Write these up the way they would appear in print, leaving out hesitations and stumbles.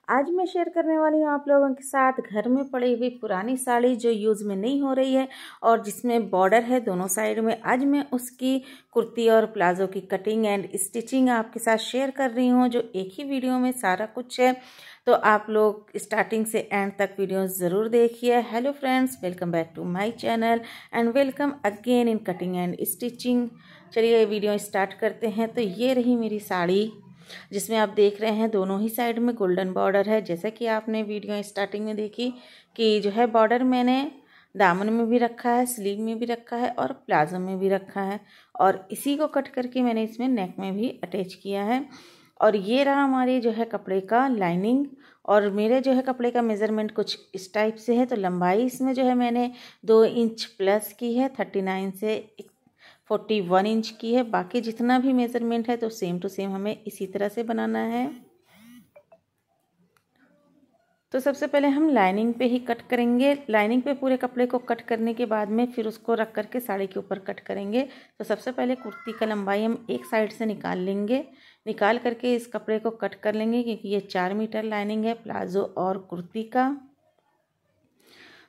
आज मैं शेयर करने वाली हूँ आप लोगों के साथ घर में पड़ी हुई पुरानी साड़ी जो यूज़ में नहीं हो रही है और जिसमें बॉर्डर है दोनों साइड में। आज मैं उसकी कुर्ती और प्लाजो की कटिंग एंड स्टिचिंग आपके साथ शेयर कर रही हूँ, जो एक ही वीडियो में सारा कुछ है। तो आप लोग स्टार्टिंग से एंड तक वीडियो ज़रूर देखिए। Hello friends, welcome back to my channel and welcome again in cutting and stitching. चलिए वीडियो स्टार्ट करते हैं। तो ये रही मेरी साड़ी, जिसमें आप देख रहे हैं दोनों ही साइड में गोल्डन बॉर्डर है। जैसा कि आपने वीडियो स्टार्टिंग में देखी कि जो है बॉर्डर मैंने दामन में भी रखा है, स्लीव में भी रखा है और प्लाजो में भी रखा है, और इसी को कट करके मैंने इसमें नेक में भी अटैच किया है। और ये रहा हमारे जो है कपड़े का लाइनिंग। और मेरे जो है कपड़े का मेज़रमेंट कुछ इस टाइप से है। तो लंबाई इसमें जो है मैंने 2 इंच प्लस की है, 39 से 41 इंच की है। बाकी जितना भी मेज़रमेंट है तो सेम टू सेम हमें इसी तरह से बनाना है। तो सबसे पहले हम लाइनिंग पे ही कट करेंगे। लाइनिंग पे पूरे कपड़े को कट करने के बाद में फिर उसको रख करके साड़ी के ऊपर कट करेंगे। तो सबसे पहले कुर्ती का लंबाई हम एक साइड से निकाल लेंगे। निकाल करके इस कपड़े को कट कर लेंगे, क्योंकि ये 4 मीटर लाइनिंग है प्लाजो और कुर्ती का।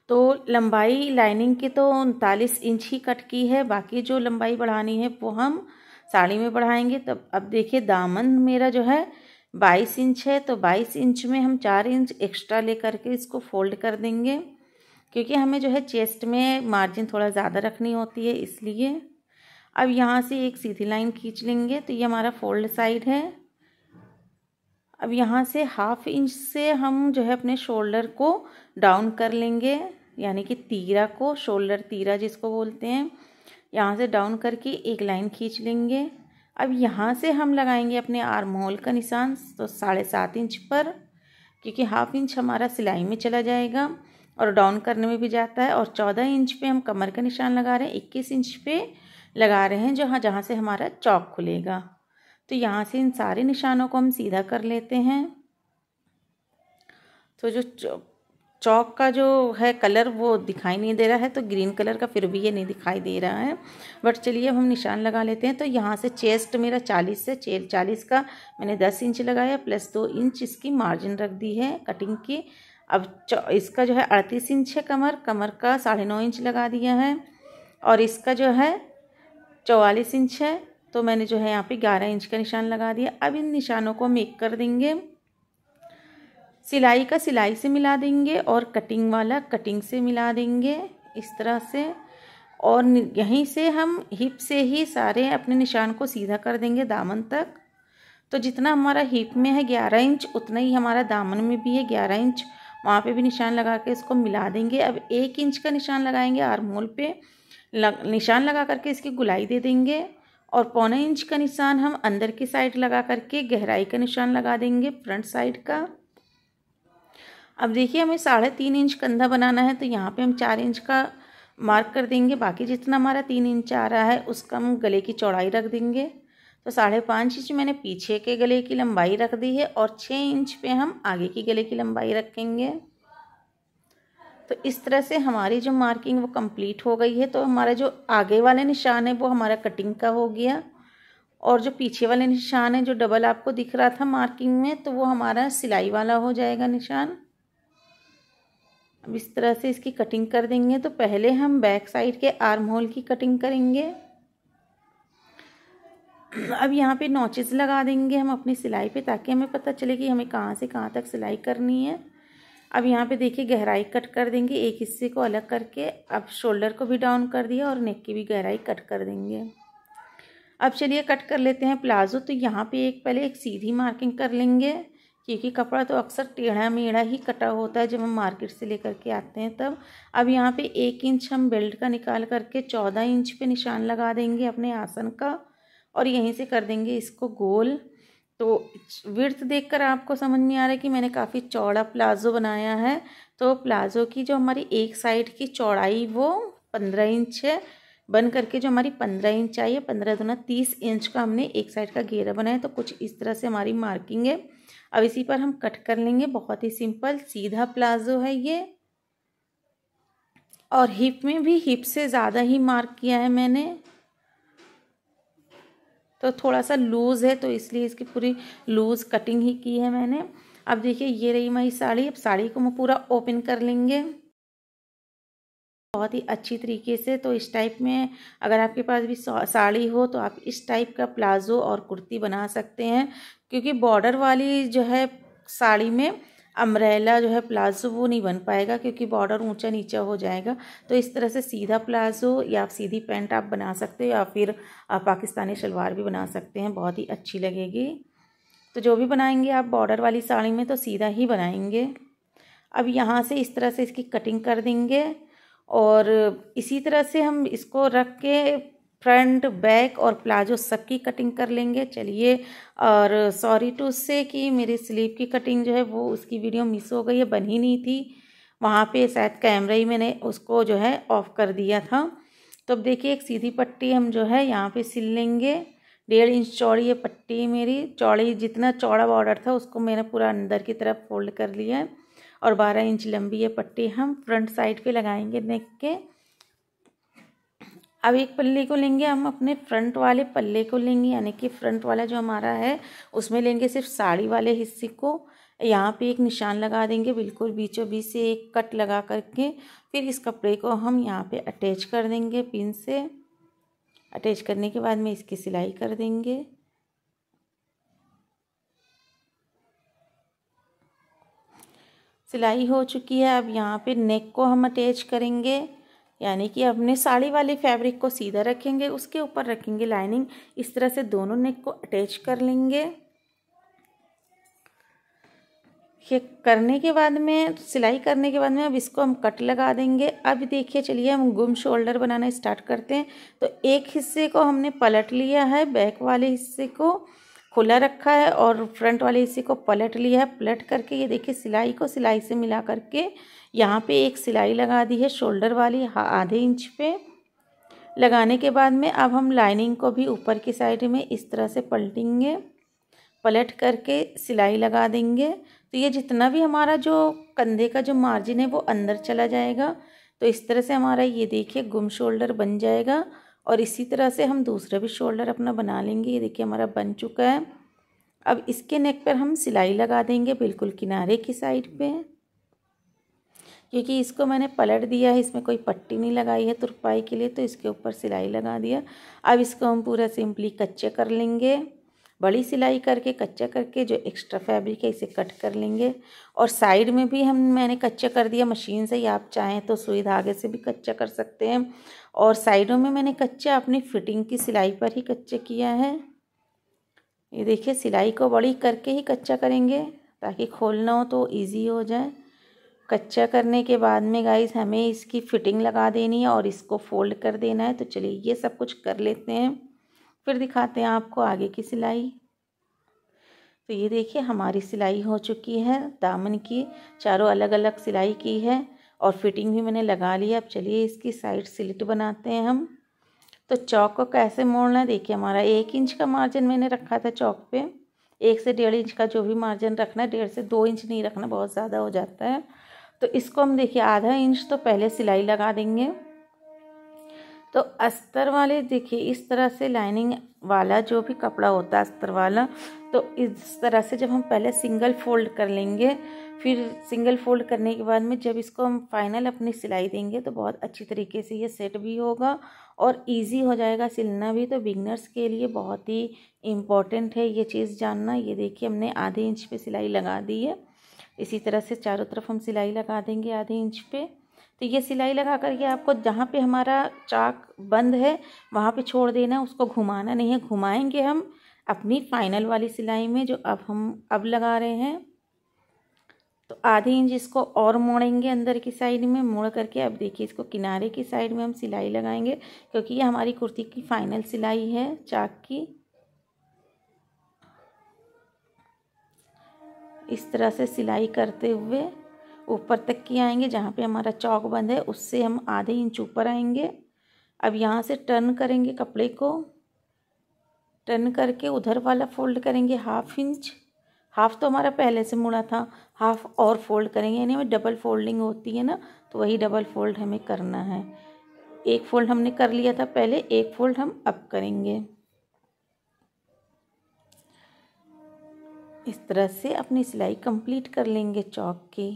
तो लंबाई लाइनिंग की तो 39 इंच ही कट की है। बाकी जो लंबाई बढ़ानी है वो हम साड़ी में बढ़ाएंगे। तब अब देखिए दामन मेरा जो है 22 इंच है, तो 22 इंच में हम 4 इंच एक्स्ट्रा लेकर के इसको फोल्ड कर देंगे, क्योंकि हमें जो है चेस्ट में मार्जिन थोड़ा ज़्यादा रखनी होती है, इसलिए। अब यहाँ से एक सीधी लाइन खींच लेंगे। तो ये हमारा फोल्ड साइड है। अब यहाँ से 1/2 इंच से हम जो है अपने शोल्डर को डाउन कर लेंगे, यानी कि तीरा को, शोल्डर तीरा जिसको बोलते हैं, यहाँ से डाउन करके एक लाइन खींच लेंगे। अब यहाँ से हम लगाएंगे अपने आर्म होल का निशान, तो 7.5 इंच पर, क्योंकि 1/2 इंच हमारा सिलाई में चला जाएगा और डाउन करने में भी जाता है। और 14 इंच पे हम कमर का निशान लगा रहे हैं, 21 इंच पे लगा रहे हैं जहाँ से हमारा चौक खुलेगा। तो यहाँ से इन सारे निशानों को हम सीधा कर लेते हैं। तो जो चौक का जो है कलर वो दिखाई नहीं दे रहा है, तो ग्रीन कलर का फिर भी ये नहीं दिखाई दे रहा है, बट चलिए अब हम निशान लगा लेते हैं। तो यहाँ से चेस्ट मेरा 40 से 40 का मैंने 10 इंच लगाया, प्लस 2 इंच इसकी मार्जिन रख दी है कटिंग की। अब इसका जो है 38 इंच है कमर का 9.5 इंच लगा दिया है, और इसका जो है 44 इंच है, तो मैंने जो है यहाँ पे 11 इंच का निशान लगा दिया। अब इन निशानों को हम एक कर देंगे, सिलाई का सिलाई से मिला देंगे और कटिंग वाला कटिंग से मिला देंगे, इस तरह से। और यहीं से हम हिप से ही सारे अपने निशान को सीधा कर देंगे दामन तक। तो जितना हमारा हिप में है 11 इंच, उतना ही हमारा दामन में भी है 11 इंच, वहाँ पे भी निशान लगा के इसको मिला देंगे। अब 1 इंच का निशान लगाएंगे आर्म होल पे, निशान लगा करके इसकी गुलाई दे देंगे। और 1.25 इंच का निशान हम अंदर की साइड लगा करके गहराई का निशान लगा देंगे फ्रंट साइड का। अब देखिए हमें 3.5 इंच कंधा बनाना है, तो यहाँ पे हम 4 इंच का मार्क कर देंगे। बाकी जितना हमारा 3 इंच आ रहा है उसका हम गले की चौड़ाई रख देंगे। तो 5.5 इंच मैंने पीछे के गले की लंबाई रख दी है, और 6 इंच पे हम आगे की गले की लंबाई रखेंगे। तो इस तरह से हमारी जो मार्किंग वो कंप्लीट हो गई है। तो हमारा जो आगे वाले निशान है वो हमारा कटिंग का हो गया, और जो पीछे वाले निशान है जो डबल आपको दिख रहा था मार्किंग में, तो वो हमारा सिलाई वाला हो जाएगा निशान। अब इस तरह से इसकी कटिंग कर देंगे। तो पहले हम बैक साइड के आर्म होल की कटिंग करेंगे। अब यहाँ पे नॉचेस लगा देंगे हम अपनी सिलाई पे, ताकि हमें पता चले कि हमें कहाँ से कहाँ तक सिलाई करनी है। अब यहाँ पे देखिए गहराई कट कर देंगे, एक हिस्से को अलग करके। अब शोल्डर को भी डाउन कर दिया और नेक की भी गहराई कट कर देंगे। अब चलिए कट कर लेते हैं प्लाजो। तो यहाँ पे पहले एक सीधी मार्किंग कर लेंगे, क्योंकि कपड़ा तो अक्सर टेढ़ा मेढ़ा ही कटा होता है जब हम मार्केट से लेकर के आते हैं तब। अब यहाँ पे 1 इंच हम बेल्ट का निकाल करके 14 इंच पे निशान लगा देंगे अपने आसन का, और यहीं से कर देंगे इसको गोल। तो विड्थ देखकर आपको समझ में आ रहा है कि मैंने काफ़ी चौड़ा प्लाजो बनाया है। तो प्लाजो की जो हमारी एक साइड की चौड़ाई वो 15 इंच है, बन करके जो हमारी 15 इंच आई है, 15 दूना 30 इंच का हमने एक साइड का घेरा बनाया। तो कुछ इस तरह से हमारी मार्किंग है। अब इसी पर हम कट कर लेंगे। बहुत ही सिंपल सीधा प्लाजो है ये, और हिप में भी हिप से ज़्यादा ही मार्क किया है मैंने। तो थोड़ा सा लूज़ है, तो इसलिए इसकी पूरी लूज़ कटिंग ही की है मैंने। अब देखिए ये रही हमारी साड़ी। अब साड़ी को हम पूरा ओपन कर लेंगे बहुत ही अच्छी तरीके से। तो इस टाइप में अगर आपके पास भी साड़ी हो तो आप इस टाइप का प्लाज़ो और कुर्ती बना सकते हैं, क्योंकि बॉर्डर वाली जो है साड़ी में अम्ब्रेला जो है प्लाज़ो वो नहीं बन पाएगा, क्योंकि बॉर्डर ऊंचा नीचा हो जाएगा। तो इस तरह से सीधा प्लाज़ो या सीधी पैंट आप बना सकते हो, या फिर आप पाकिस्तानी शलवार भी बना सकते हैं, बहुत ही अच्छी लगेगी। तो जो भी बनाएंगे आप बॉर्डर वाली साड़ी में तो सीधा ही बनाएंगे। अब यहाँ से इस तरह से इसकी कटिंग कर देंगे और इसी तरह से हम इसको रख के फ्रंट बैक और प्लाजो सबकी कटिंग कर लेंगे। चलिए, और सॉरी टू से कि मेरी स्लीव की कटिंग जो है वो उसकी वीडियो मिस हो गई है, बनी नहीं थी वहाँ पे, शायद कैमरा ही मैंने उसको जो है ऑफ कर दिया था। तो अब देखिए एक सीधी पट्टी हम जो है यहाँ पे सिल लेंगे। 1.5 इंच चौड़ी ये पट्टी मेरी, चौड़ी जितना चौड़ा बॉर्डर था उसको मैंने पूरा अंदर की तरफ फोल्ड कर लिया है, और 12 इंच लंबी ये पट्टी हम फ्रंट साइड पे लगाएंगे नेक के। अब एक पल्ले को लेंगे हम, अपने फ्रंट वाले पल्ले को लेंगे, यानी कि फ्रंट वाला जो हमारा है उसमें लेंगे सिर्फ साड़ी वाले हिस्से को। यहाँ पे एक निशान लगा देंगे बिल्कुल बीचों बीच से एक कट लगा करके। फिर इस कपड़े को हम यहाँ पे अटैच कर देंगे पिन से। अटैच करने के बाद में इसकी सिलाई कर देंगे। सिलाई हो चुकी है। अब यहाँ पे नेक को हम अटैच करेंगे, यानी कि अपने साड़ी वाले फैब्रिक को सीधा रखेंगे, उसके ऊपर रखेंगे लाइनिंग। इस तरह से दोनों नेक को अटैच कर लेंगे। ये करने के बाद में, सिलाई करने के बाद में अब इसको हम कट लगा देंगे। अब देखिए चलिए हम गुम शोल्डर बनाना स्टार्ट करते हैं। तो एक हिस्से को हमने पलट लिया है, बैक वाले हिस्से को खुला रखा है और फ्रंट वाले हिस्से को पलट लिया है। पलट करके ये देखिए सिलाई को सिलाई से मिला करके यहाँ पे एक सिलाई लगा दी है शोल्डर वाली आधे इंच पे। लगाने के बाद में अब हम लाइनिंग को भी ऊपर की साइड में इस तरह से पलटेंगे, पलट करके सिलाई लगा देंगे। तो ये जितना भी हमारा जो कंधे का जो मार्जिन है वो अंदर चला जाएगा। तो इस तरह से हमारा ये देखिए गुम शोल्डर बन जाएगा। और इसी तरह से हम दूसरा भी शोल्डर अपना बना लेंगे। ये देखिए हमारा बन चुका है। अब इसके नेक पर हम सिलाई लगा देंगे बिल्कुल किनारे की साइड पे, क्योंकि इसको मैंने पलट दिया है, इसमें कोई पट्टी नहीं लगाई है तुरपाई के लिए, तो इसके ऊपर सिलाई लगा दिया। अब इसको हम पूरा सिंपली कच्चे कर लेंगे, बड़ी सिलाई करके कच्चा करके जो एक्स्ट्रा फैब्रिक है इसे कट कर लेंगे। और साइड में भी मैंने कच्चा कर दिया मशीन से, या आप चाहें तो सुई धागे से भी कच्चा कर सकते हैं। और साइडों में मैंने कच्चा अपनी फिटिंग की सिलाई पर ही कच्चा किया है। ये देखिए सिलाई को बड़ी करके ही कच्चा करेंगे ताकि खोलना हो तो ईजी हो जाए। कच्चा करने के बाद में गाइस हमें इसकी फिटिंग लगा देनी है और इसको फोल्ड कर देना है। तो चलिए ये सब कुछ कर लेते हैं, फिर दिखाते हैं आपको आगे की सिलाई। तो ये देखिए हमारी सिलाई हो चुकी है, दामन की चारों अलग अलग सिलाई की है और फिटिंग भी मैंने लगा लिया। अब चलिए इसकी साइड स्लिट बनाते हैं हम। तो चौक को कैसे मोड़ना है, देखिए हमारा 1 इंच का मार्जिन मैंने रखा था चौक पे। 1 से 1.5 इंच का जो भी मार्जिन रखना है, 1.5 से 2 इंच नहीं रखना, बहुत ज़्यादा हो जाता है। तो इसको हम देखिए आधा इंच तो पहले सिलाई लगा देंगे। तो अस्तर वाले देखिए इस तरह से लाइनिंग वाला जो भी कपड़ा होता है अस्तर वाला, तो इस तरह से जब हम पहले सिंगल फोल्ड कर लेंगे, फिर सिंगल फोल्ड करने के बाद में जब इसको हम फाइनल अपनी सिलाई देंगे तो बहुत अच्छी तरीके से ये सेट भी होगा और इजी हो जाएगा सिलना भी। तो बिगनर्स के लिए बहुत ही इम्पॉर्टेंट है ये चीज़ जानना। ये देखिए हमने आधे इंच पे सिलाई लगा दी है। इसी तरह से चारों तरफ हम सिलाई लगा देंगे आधे इंच पे। तो ये सिलाई लगा करके आपको जहाँ पे हमारा चाक बंद है वहाँ पे छोड़ देना, उसको घुमाना नहीं है। घुमाएंगे हम अपनी फाइनल वाली सिलाई में जो अब लगा रहे हैं। तो आधे इंच इसको और मोड़ेंगे अंदर की साइड में, मोड़ करके अब देखिए इसको किनारे की साइड में हम सिलाई लगाएंगे, क्योंकि ये हमारी कुर्ती की फाइनल सिलाई है चाक की। इस तरह से सिलाई करते हुए ऊपर तक की आएंगे, जहाँ पे हमारा चौक बंद है उससे हम आधे इंच ऊपर आएंगे। अब यहाँ से टर्न करेंगे कपड़े को, टर्न करके उधर वाला फोल्ड करेंगे 1/2 इंच। हाफ तो हमारा पहले से मुड़ा था, हाफ और फोल्ड करेंगे, यानी हमें डबल फोल्डिंग होती है ना, तो वही डबल फोल्ड हमें करना है। एक फोल्ड हमने कर लिया था पहले, एक फोल्ड हम अब करेंगे। इस तरह से अपनी सिलाई कंप्लीट कर लेंगे चौक की।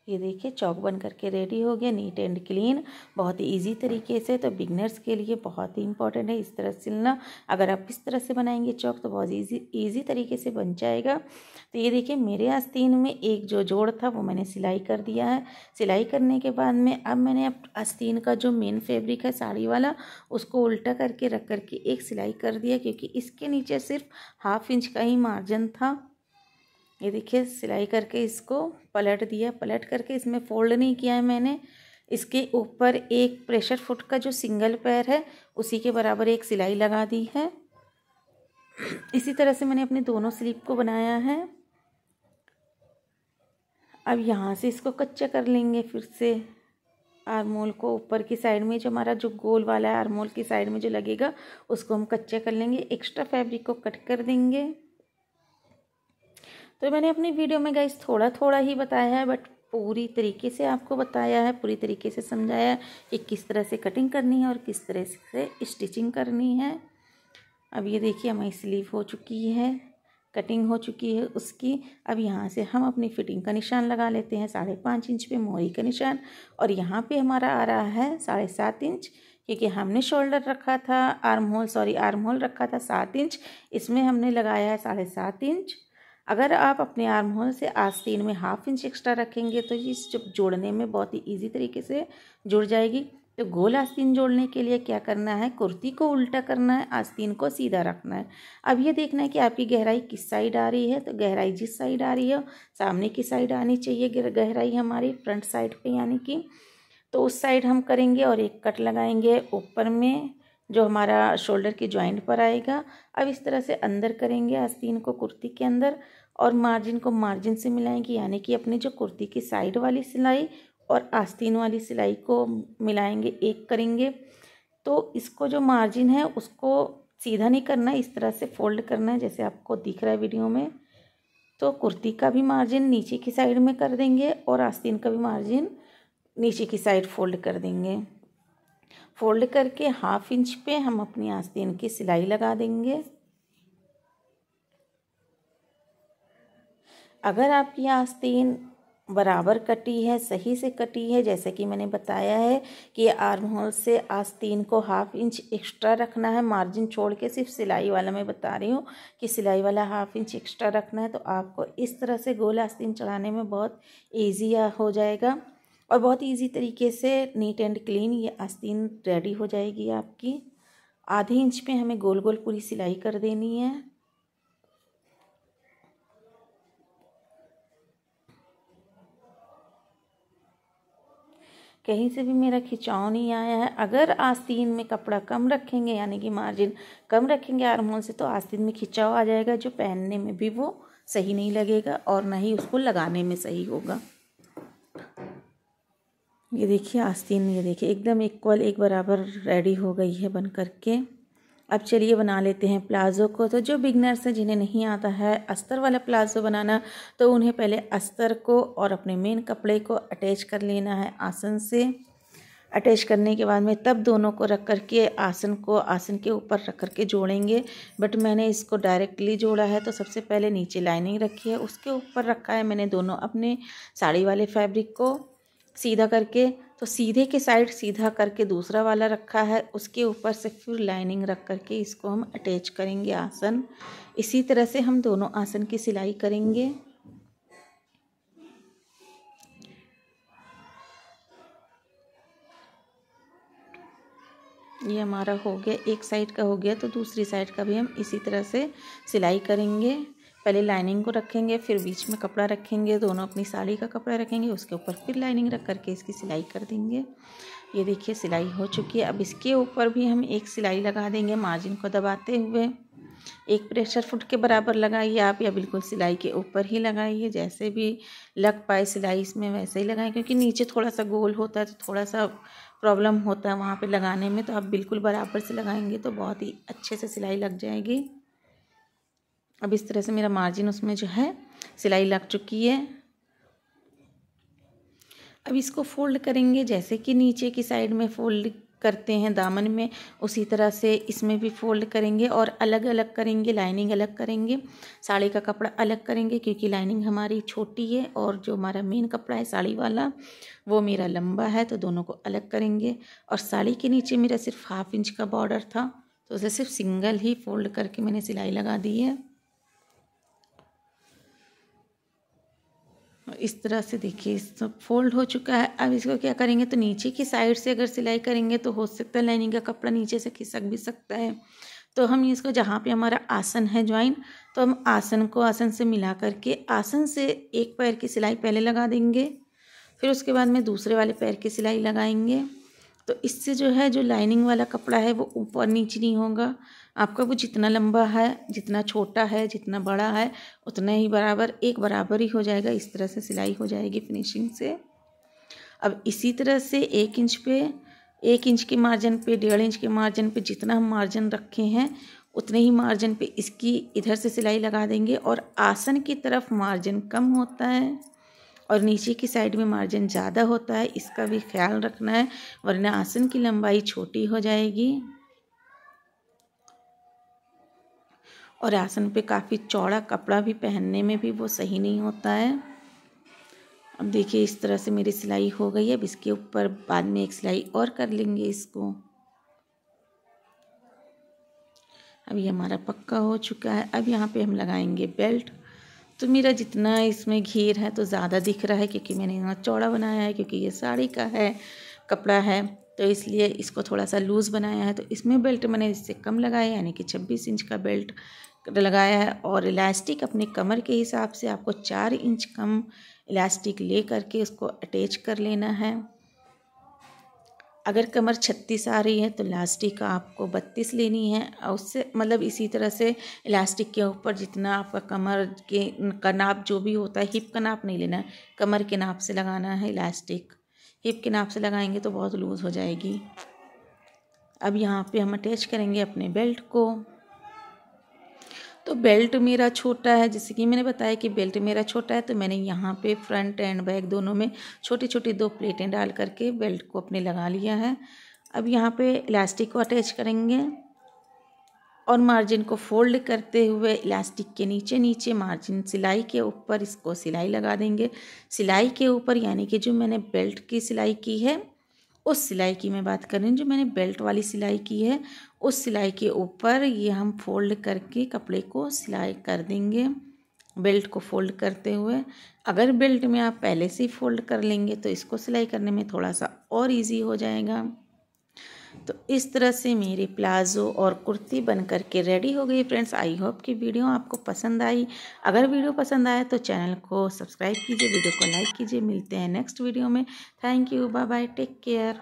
ये देखिए चौक बन करके रेडी हो गया, नीट एंड क्लीन, बहुत ही इजी तरीके से। तो बिगनर्स के लिए बहुत ही इंपॉर्टेंट है इस तरह से सिलना। अगर आप इस तरह से बनाएंगे चौक तो बहुत इजी तरीके से बन जाएगा। तो ये देखिए मेरे आस्तीन में एक जो जोड़ था वो मैंने सिलाई कर दिया है। सिलाई करने के बाद में अब मैंने आस्तीन का जो मेन फैब्रिक है साड़ी वाला, उसको उल्टा करके रख करके एक सिलाई कर दिया, क्योंकि इसके नीचे सिर्फ 1/2 इंच का ही मार्जिन था। ये देखिए सिलाई करके इसको पलट दिया, पलट करके इसमें फोल्ड नहीं किया है मैंने। इसके ऊपर एक प्रेशर फुट का जो सिंगल पैर है उसी के बराबर एक सिलाई लगा दी है। इसी तरह से मैंने अपने दोनों स्लीव को बनाया है। अब यहाँ से इसको कच्चा कर लेंगे फिर से। आर्म होल को ऊपर की साइड में जो हमारा जो गोल वाला है आर्म होल की साइड में जो लगेगा उसको हम कच्चा कर लेंगे। एक्स्ट्रा फैब्रिक को कट कर देंगे। तो मैंने अपनी वीडियो में गाइस थोड़ा थोड़ा ही बताया है, बट पूरी तरीके से आपको बताया है, पूरी तरीके से समझाया है कि किस तरह से कटिंग करनी है और किस तरह से स्टिचिंग करनी है। अब ये देखिए हमारी स्लीव हो चुकी है, कटिंग हो चुकी है उसकी। अब यहाँ से हम अपनी फिटिंग का निशान लगा लेते हैं 5.5 इंच पे मोरी का निशान, और यहाँ पे हमारा आ रहा है 7.5 इंच, क्योंकि हमने शोल्डर रखा था आर्म होल रखा था 7 इंच, इसमें हमने लगाया है 7.5 इंच। अगर आप अपने आर्म होल से आस्तीन में 1/2 इंच एक्स्ट्रा रखेंगे तो इस जब जोड़ने में बहुत ही ईजी तरीके से जुड़ जाएगी। तो गोल आस्तीन जोड़ने के लिए क्या करना है, कुर्ती को उल्टा करना है, आस्तीन को सीधा रखना है। अब ये देखना है कि आपकी गहराई किस साइड आ रही है। तो गहराई जिस साइड आ रही है सामने की साइड आनी चाहिए गहराई हमारी, फ्रंट साइड पे यानी कि। तो उस साइड हम करेंगे और एक कट लगाएंगे ऊपर में जो हमारा शोल्डर की जॉइंट पर आएगा। अब इस तरह से अंदर करेंगे आस्तीन को कुर्ती के अंदर, और मार्जिन को मार्जिन से मिलाएंगे, यानी कि अपनी जो कुर्ती की साइड वाली सिलाई और आस्तीन वाली सिलाई को मिलाएंगे, एक करेंगे। तो इसको जो मार्जिन है उसको सीधा नहीं करना है, इस तरह से फोल्ड करना है जैसे आपको दिख रहा है वीडियो में। तो कुर्ती का भी मार्जिन नीचे की साइड में कर देंगे और आस्तीन का भी मार्जिन नीचे की साइड फोल्ड कर देंगे। फोल्ड करके 1/2 इंच पे हम अपनी आस्तीन की सिलाई लगा देंगे। अगर आपकी आस्तीन बराबर कटी है, सही से कटी है, जैसे कि मैंने बताया है कि आर्म होल से आस्तीन को 1/2 इंच एक्स्ट्रा रखना है मार्जिन छोड़ के, सिर्फ सिलाई वाला मैं बता रही हूँ कि सिलाई वाला 1/2 इंच एक्स्ट्रा रखना है। तो आपको इस तरह से गोल आस्तीन चढ़ाने में बहुत ईजी हो जाएगा और बहुत ईजी तरीके से नीट एंड क्लीन ये आस्तीन रेडी हो जाएगी आपकी। आधे इंच पे हमें गोल गोल पूरी सिलाई कर देनी है। कहीं से भी मेरा खिंचाव नहीं आया है। अगर आस्तीन में कपड़ा कम रखेंगे यानी कि मार्जिन कम रखेंगे आर्म होल से, तो आस्तीन में खिंचाव आ जाएगा, जो पहनने में भी वो सही नहीं लगेगा और ना ही उसको लगाने में सही होगा। ये देखिए आस्तीन, ये देखिए एकदम इक्वल एक बराबर रेडी हो गई है बन करके। अब चलिए बना लेते हैं प्लाज़ो को। तो जो बिगनर्स हैं जिन्हें नहीं आता है अस्तर वाला प्लाज़ो बनाना, तो उन्हें पहले अस्तर को और अपने मेन कपड़े को अटैच कर लेना है आसन से। अटैच करने के बाद में तब दोनों को रख करके आसन को आसन के ऊपर रख करके जोड़ेंगे। बट मैंने इसको डायरेक्टली जोड़ा है, तो सबसे पहले नीचे लाइनिंग रखी है, उसके ऊपर रखा है मैंने दोनों अपने साड़ी वाले फैब्रिक को सीधा करके। तो सीधे के साइड सीधा करके दूसरा वाला रखा है, उसके ऊपर से फिर लाइनिंग रख करके इसको हम अटैच करेंगे आसन। इसी तरह से हम दोनों आसन की सिलाई करेंगे। ये हमारा हो गया, एक साइड का हो गया, तो दूसरी साइड का भी हम इसी तरह से सिलाई करेंगे। पहले लाइनिंग को रखेंगे, फिर बीच में कपड़ा रखेंगे, दोनों अपनी साड़ी का कपड़ा रखेंगे, उसके ऊपर फिर लाइनिंग रख करके इसकी सिलाई कर देंगे। ये देखिए सिलाई हो चुकी है। अब इसके ऊपर भी हम एक सिलाई लगा देंगे मार्जिन को दबाते हुए। एक प्रेशर फुट के बराबर लगाइए आप, या बिल्कुल सिलाई के ऊपर ही लगाइए, जैसे भी लग पाए सिलाई इसमें वैसे ही लगाएं, क्योंकि नीचे थोड़ा सा गोल होता है तो थोड़ा सा प्रॉब्लम होता है वहाँ पे लगाने में। तो आप बिल्कुल बराबर से लगाएंगे तो बहुत ही अच्छे से सिलाई लग जाएगी। अब इस तरह से मेरा मार्जिन उसमें जो है सिलाई लग चुकी है। अब इसको फोल्ड करेंगे, जैसे कि नीचे की साइड में फोल्ड करते हैं दामन में, उसी तरह से इसमें भी फोल्ड करेंगे और अलग अलग करेंगे। लाइनिंग अलग करेंगे, साड़ी का कपड़ा अलग करेंगे, क्योंकि लाइनिंग हमारी छोटी है और जो हमारा मेन कपड़ा है साड़ी वाला वो मेरा लंबा है, तो दोनों को अलग करेंगे। और साड़ी के नीचे मेरा सिर्फ 1/2 इंच का बॉर्डर था, तो उसे सिर्फ सिंगल ही फोल्ड करके मैंने सिलाई लगा दी है। इस तरह से देखिए सब फोल्ड हो चुका है। अब इसको क्या करेंगे, तो नीचे की साइड से अगर सिलाई करेंगे तो हो सकता है लाइनिंग का कपड़ा नीचे से खिसक भी सकता है। तो हम इसको जहाँ पे हमारा आसन है ज्वाइन, तो हम आसन को आसन से मिला करके आसन से एक पैर की सिलाई पहले लगा देंगे, फिर उसके बाद में दूसरे वाले पैर की सिलाई लगाएंगे। तो इससे जो है जो लाइनिंग वाला कपड़ा है वो ऊपर नीचे नहीं होगा। आपका वो जितना लंबा है, जितना छोटा है, जितना बड़ा है, उतना ही बराबर एक बराबर ही हो जाएगा। इस तरह से सिलाई हो जाएगी फिनिशिंग से। अब इसी तरह से 1 इंच पे, 1 इंच के मार्जिन पे, 1.5 इंच के मार्जिन पे जितना हम मार्जिन रखे हैं उतने ही मार्जिन पे इसकी इधर से सिलाई लगा देंगे। और आसन की तरफ मार्जिन कम होता है और नीचे की साइड में मार्जिन ज़्यादा होता है, इसका भी ख्याल रखना है, वरना आसन की लंबाई छोटी हो जाएगी और आसन पे काफ़ी चौड़ा कपड़ा भी पहनने में भी वो सही नहीं होता है। अब देखिए इस तरह से मेरी सिलाई हो गई है। अब इसके ऊपर बाद में एक सिलाई और कर लेंगे इसको। अब ये हमारा पक्का हो चुका है। अब यहाँ पे हम लगाएंगे बेल्ट। तो मेरा जितना इसमें घेर है तो ज़्यादा दिख रहा है, क्योंकि मैंने यहाँ चौड़ा बनाया है, क्योंकि ये साड़ी का है कपड़ा है, तो इसलिए इसको थोड़ा सा लूज़ बनाया है। तो इसमें बेल्ट मैंने इससे कम लगाया, यानी कि 26 इंच का बेल्ट लगाया है। और इलास्टिक अपने कमर के हिसाब से आपको 4 इंच कम इलास्टिक ले करके उसको अटैच कर लेना है। अगर कमर 36 आ रही है तो इलास्टिक आपको 32 लेनी है, और उससे मतलब इसी तरह से इलास्टिक के ऊपर जितना आपका कमर के का नाप जो भी होता है, हिप का नाप नहीं लेना है, कमर के नाप से लगाना है इलास्टिक। हिप के नाप से लगाएंगे तो बहुत लूज़ हो जाएगी। अब यहाँ पे हम अटैच करेंगे अपने बेल्ट को। तो बेल्ट मेरा छोटा है, जैसे कि मैंने बताया कि बेल्ट मेरा छोटा है, तो मैंने यहाँ पे फ्रंट एंड बैक दोनों में छोटी छोटी 2 प्लेटें डाल करके बेल्ट को अपने लगा लिया है। अब यहाँ पे इलास्टिक को अटैच करेंगे और मार्जिन को फोल्ड करते हुए इलास्टिक के नीचे नीचे मार्जिन सिलाई के ऊपर इसको सिलाई लगा देंगे। सिलाई के ऊपर यानी कि जो मैंने बेल्ट की सिलाई की है उस सिलाई की मैं बात कर रही हूँ, जो मैंने बेल्ट वाली सिलाई की है उस सिलाई के ऊपर ये हम फोल्ड करके कपड़े को सिलाई कर देंगे, बेल्ट को फोल्ड करते हुए। अगर बेल्ट में आप पहले से ही फोल्ड कर लेंगे तो इसको सिलाई करने में थोड़ा सा और इजी हो जाएगा। तो इस तरह से मेरी प्लाज़ो और कुर्ती बन करके रेडी हो गई फ्रेंड्स। आई होप कि वीडियो आपको पसंद आई। अगर वीडियो पसंद आए तो चैनल को सब्सक्राइब कीजिए, वीडियो को लाइक कीजिए। मिलते हैं नेक्स्ट वीडियो में। Thank you, bye bye, take care.